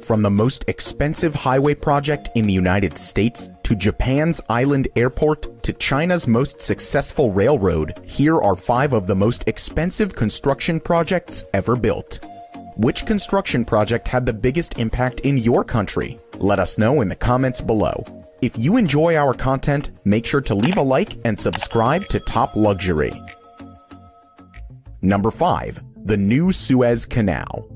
From the most expensive highway project in the United States, to Japan's island airport, to China's most successful railroad, here are 5 of the most expensive construction projects ever built. Which construction project had the biggest impact in your country? Let us know in the comments below. If you enjoy our content, make sure to leave a like and subscribe to Top Luxury. Number 5. The New Suez Canal.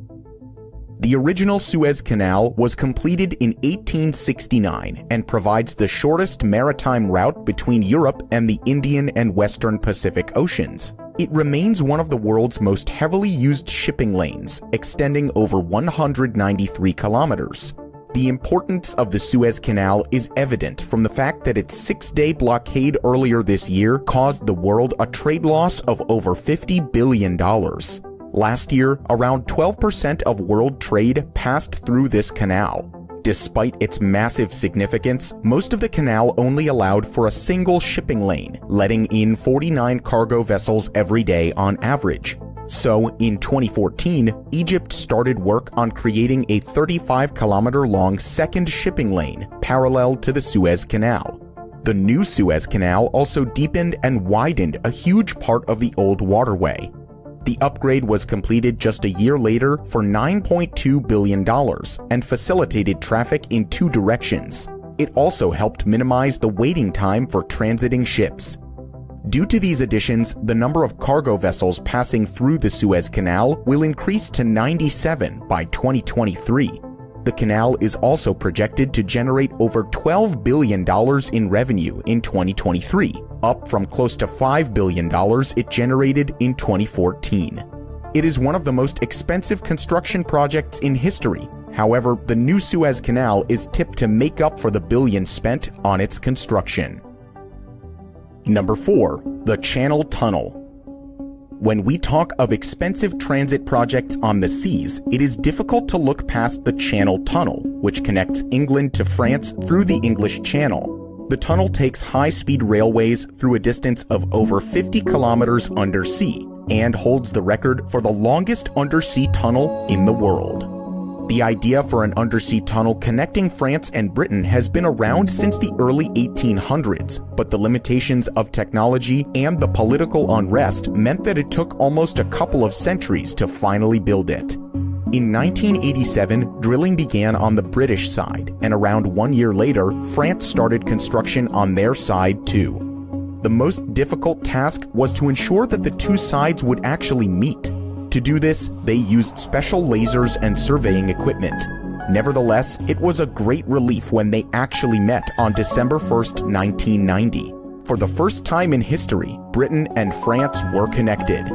The original Suez Canal was completed in 1869 and provides the shortest maritime route between Europe and the Indian and Western Pacific Oceans. It remains one of the world's most heavily used shipping lanes, extending over 193 kilometers. The importance of the Suez Canal is evident from the fact that its 6-day blockade earlier this year caused the world a trade loss of over $50 billion. Last year, around 12% of world trade passed through this canal. Despite its massive significance, most of the canal only allowed for a single shipping lane, letting in 49 cargo vessels every day on average. So, in 2014, Egypt started work on creating a 35-kilometer-long second shipping lane parallel to the Suez Canal. The new Suez Canal also deepened and widened a huge part of the old waterway. The upgrade was completed just a year later for $9.2 billion and facilitated traffic in 2 directions. It also helped minimize the waiting time for transiting ships. Due to these additions, the number of cargo vessels passing through the Suez Canal will increase to 97 by 2023. The canal is also projected to generate over $12 billion in revenue in 2023, up from close to $5 billion it generated in 2014. It is one of the most expensive construction projects in history. However, the new Suez Canal is tipped to make up for the billions spent on its construction. Number 4. The Channel Tunnel. When we talk of expensive transit projects on the seas, it is difficult to look past the Channel Tunnel, which connects England to France through the English Channel. The tunnel takes high-speed railways through a distance of over 50 kilometers undersea and holds the record for the longest undersea tunnel in the world. The idea for an undersea tunnel connecting France and Britain has been around since the early 1800s, but the limitations of technology and the political unrest meant that it took almost a couple of centuries to finally build it. In 1987, drilling began on the British side, and around 1 year later, France started construction on their side too. The most difficult task was to ensure that the 2 sides would actually meet. To do this, they used special lasers and surveying equipment. Nevertheless, it was a great relief when they actually met on December 1st, 1990. For the first time in history, Britain and France were connected.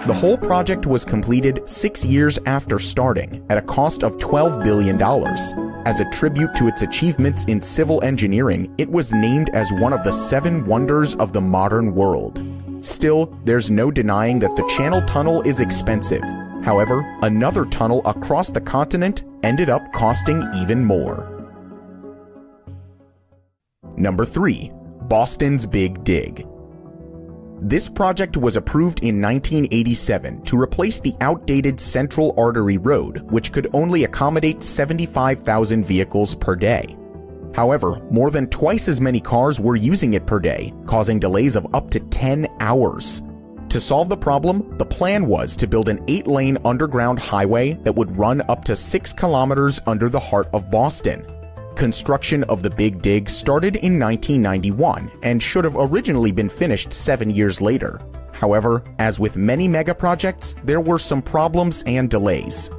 The whole project was completed 6 years after starting, at a cost of $12 billion. As a tribute to its achievements in civil engineering, it was named as one of the 7 wonders of the modern world. Still, there's no denying that the Channel Tunnel is expensive. However, another tunnel across the continent ended up costing even more. Number 3. Boston's Big Dig. This project was approved in 1987 to replace the outdated Central Artery Road, which could only accommodate 75,000 vehicles per day. However, more than twice as many cars were using it per day, causing delays of up to 10 hours. To solve the problem, the plan was to build an 8-lane underground highway that would run up to 6 kilometers under the heart of Boston. Construction of the Big Dig started in 1991 and should have originally been finished 7 years later. However, as with many mega projects, there were some problems and delays.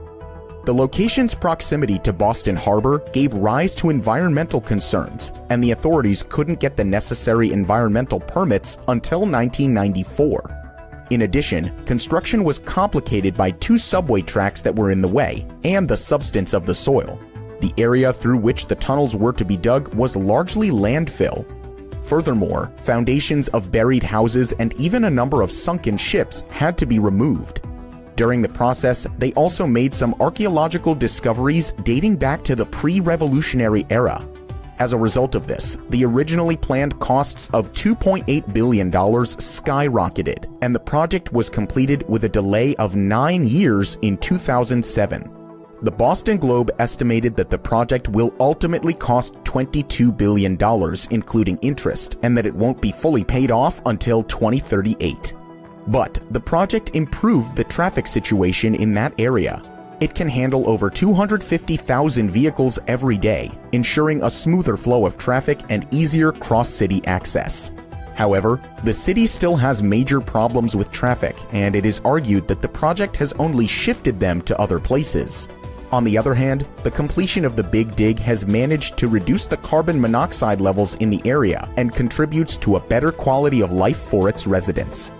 The location's proximity to Boston Harbor gave rise to environmental concerns, and the authorities couldn't get the necessary environmental permits until 1994. In addition, construction was complicated by 2 subway tracks that were in the way, and the substance of the soil. The area through which the tunnels were to be dug was largely landfill. Furthermore, foundations of buried houses and even a number of sunken ships had to be removed. During the process, they also made some archaeological discoveries dating back to the pre-revolutionary era. As a result of this, the originally planned costs of $2.8 billion skyrocketed, and the project was completed with a delay of 9 years in 2007. The Boston Globe estimated that the project will ultimately cost $22 billion, including interest, and that it won't be fully paid off until 2038. But the project improved the traffic situation in that area. It can handle over 250,000 vehicles every day, ensuring a smoother flow of traffic and easier cross-city access. However, the city still has major problems with traffic, and it is argued that the project has only shifted them to other places. On the other hand, the completion of the Big Dig has managed to reduce the carbon monoxide levels in the area and contributes to a better quality of life for its residents.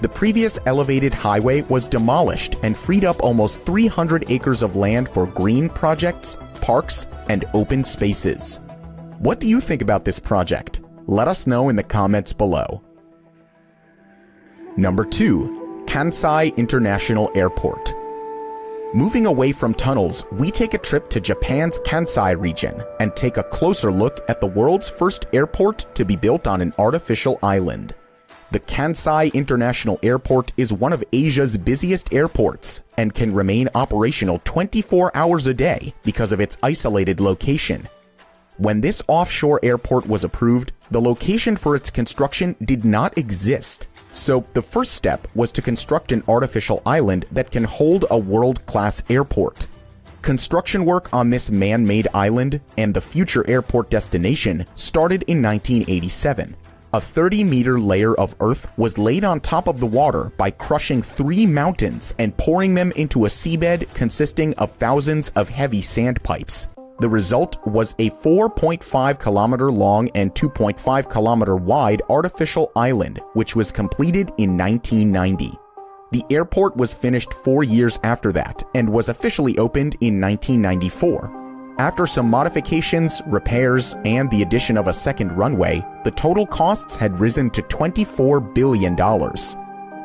The previous elevated highway was demolished and freed up almost 300 acres of land for green projects, parks, and open spaces. What do you think about this project? Let us know in the comments below. Number 2. Kansai International Airport. Moving away from tunnels, we take a trip to Japan's Kansai region and take a closer look at the world's first airport to be built on an artificial island. The Kansai International Airport is one of Asia's busiest airports and can remain operational 24 hours a day because of its isolated location. When this offshore airport was approved, the location for its construction did not exist. So the first step was to construct an artificial island that can hold a world-class airport. Construction work on this man-made island and the future airport destination started in 1987. A 30-meter layer of earth was laid on top of the water by crushing 3 mountains and pouring them into a seabed consisting of thousands of heavy sand pipes. The result was a 4.5 kilometer long and 2.5 kilometer wide artificial island, which was completed in 1990. The airport was finished 4 years after that and was officially opened in 1994. After some modifications, repairs, and the addition of a second runway, the total costs had risen to $24 billion.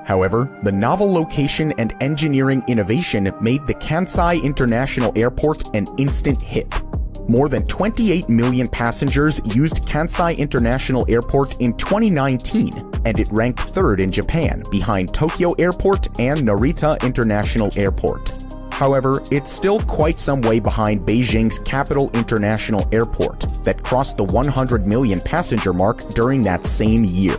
However, the novel location and engineering innovation made the Kansai International Airport an instant hit. More than 28 million passengers used Kansai International Airport in 2019, and it ranked 3rd in Japan behind Tokyo Airport and Narita International Airport. However, it's still quite some way behind Beijing's Capital International Airport that crossed the 100 million passenger mark during that same year.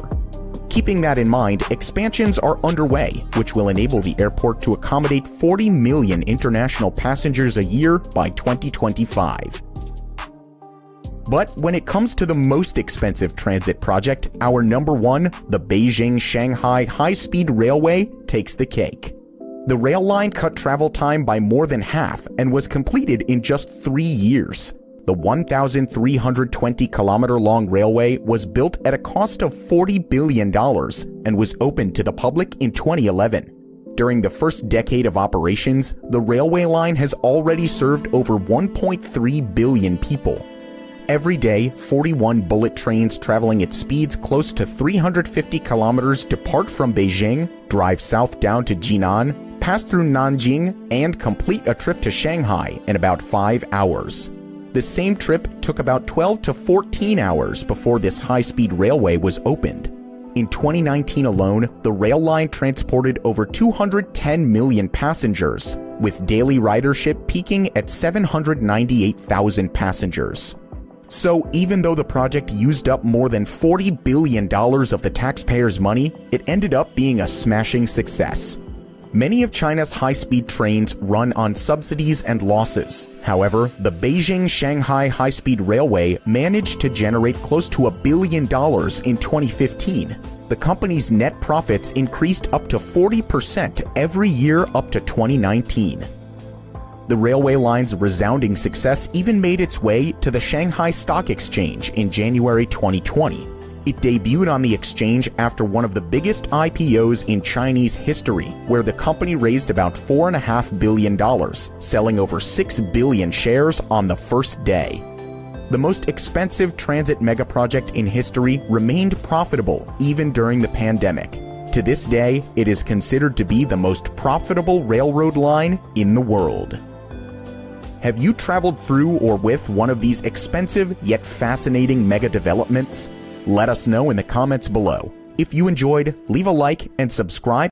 Keeping that in mind, expansions are underway, which will enable the airport to accommodate 40 million international passengers a year by 2025. But when it comes to the most expensive transit project, our number 1, the Beijing-Shanghai high-speed railway, takes the cake. The rail line cut travel time by more than half and was completed in just 3 years. The 1,320-kilometer-long railway was built at a cost of $40 billion and was opened to the public in 2011. During the first decade of operations, the railway line has already served over 1.3 billion people. Every day, 41 bullet trains traveling at speeds close to 350 kilometers depart from Beijing, drive south down to Jinan, pass through Nanjing, and complete a trip to Shanghai in about 5 hours. The same trip took about 12 to 14 hours before this high-speed railway was opened. In 2019 alone, the rail line transported over 210 million passengers, with daily ridership peaking at 798,000 passengers. So even though the project used up more than $40 billion of the taxpayers' money, it ended up being a smashing success. Many of China's high-speed trains run on subsidies and losses. However, the Beijing-Shanghai high-speed railway managed to generate close to $1 billion in 2015. The company's net profits increased up to 40% every year up to 2019. The railway line's resounding success even made its way to the Shanghai Stock Exchange in January 2020. It debuted on the exchange after one of the biggest IPOs in Chinese history, where the company raised about $4.5 billion, selling over 6 billion shares on the first day. The most expensive transit megaproject in history remained profitable even during the pandemic. To this day, it is considered to be the most profitable railroad line in the world. Have you traveled through or with one of these expensive yet fascinating mega developments? Let us know in the comments below. If you enjoyed, leave a like and subscribe